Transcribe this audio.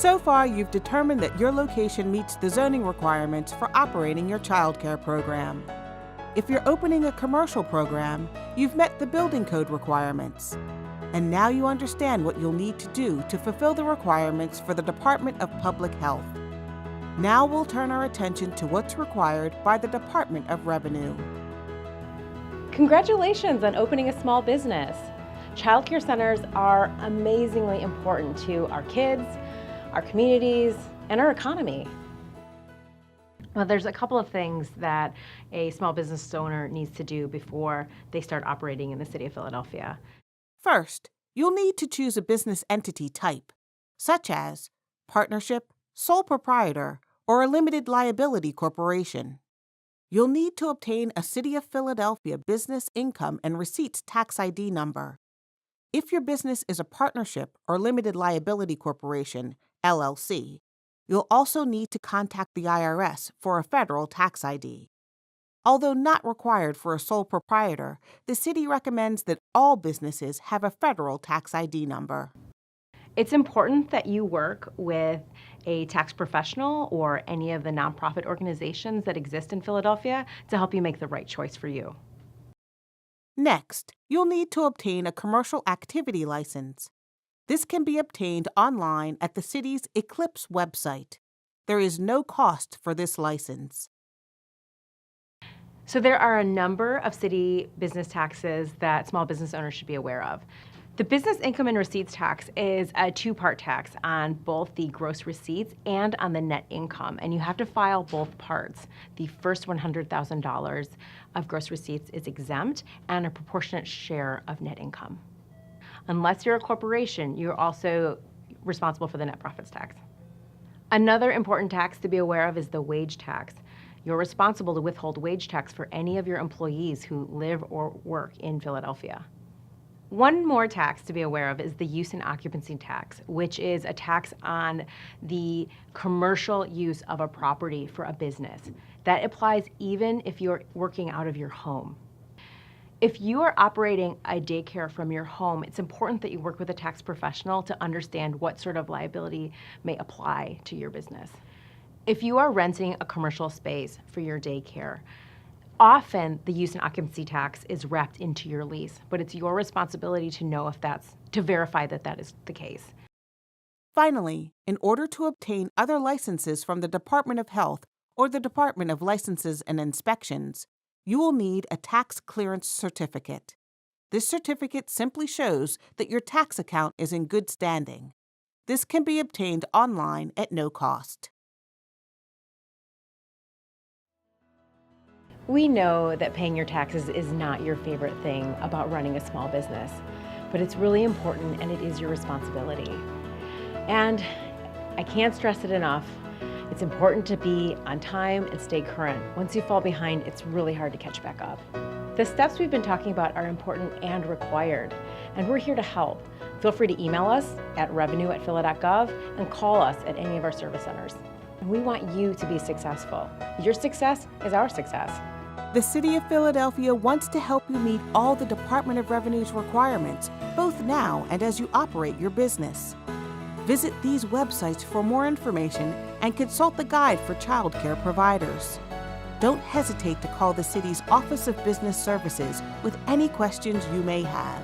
So far, you've determined that your location meets the zoning requirements for operating your childcare program. If you're opening a commercial program, you've met the building code requirements. And now you understand what you'll need to do to fulfill the requirements for the Department of Public Health. Now we'll turn our attention to what's required by the Department of Revenue. Congratulations on opening a small business. Childcare centers are amazingly important to our kids, our communities, and our economy. Well, there's a couple of things that a small business owner needs to do before they start operating in the city of Philadelphia. First, you'll need to choose a business entity type, such as partnership, sole proprietor, or a limited liability corporation. You'll need to obtain a City of Philadelphia Business Income and Receipts Tax ID number. If your business is a partnership or limited liability corporation, LLC, you'll also need to contact the IRS for a federal tax ID. Although not required for a sole proprietor, the city recommends that all businesses have a federal tax ID number. It's important that you work with a tax professional or any of the nonprofit organizations that exist in Philadelphia to help you make the right choice for you. Next, you'll need to obtain a commercial activity license. This can be obtained online at the city's Eclipse website. There is no cost for this license. So there are a number of city business taxes that small business owners should be aware of. The business income and receipts tax is a two-part tax on both the gross receipts and on the net income, and you have to file both parts. The first $100,000 of gross receipts is exempt and a proportionate share of net income. Unless you're a corporation, you're also responsible for the net profits tax. Another important tax to be aware of is the wage tax. You're responsible to withhold wage tax for any of your employees who live or work in Philadelphia. One more tax to be aware of is the use and occupancy tax, which is a tax on the commercial use of a property for a business. That applies even if you're working out of your home. If you are operating a daycare from your home, it's important that you work with a tax professional to understand what sort of liability may apply to your business. If you are renting a commercial space for your daycare, often the use and occupancy tax is wrapped into your lease, but it's your responsibility to know if to verify that that is the case. Finally, in order to obtain other licenses from the Department of Health or the Department of Licenses and Inspections, you will need a tax clearance certificate. This certificate simply shows that your tax account is in good standing. This can be obtained online at no cost. We know that paying your taxes is not your favorite thing about running a small business, but it's really important and it is your responsibility. And I can't stress it enough, it's important to be on time and stay current. Once you fall behind, it's really hard to catch back up. The steps we've been talking about are important and required, and we're here to help. Feel free to email us at revenue@phila.gov and call us at any of our service centers. And we want you to be successful. Your success is our success. The City of Philadelphia wants to help you meet all the Department of Revenue's requirements, both now and as you operate your business. Visit these websites for more information and consult the guide for child care providers. Don't hesitate to call the city's Office of Business Services with any questions you may have.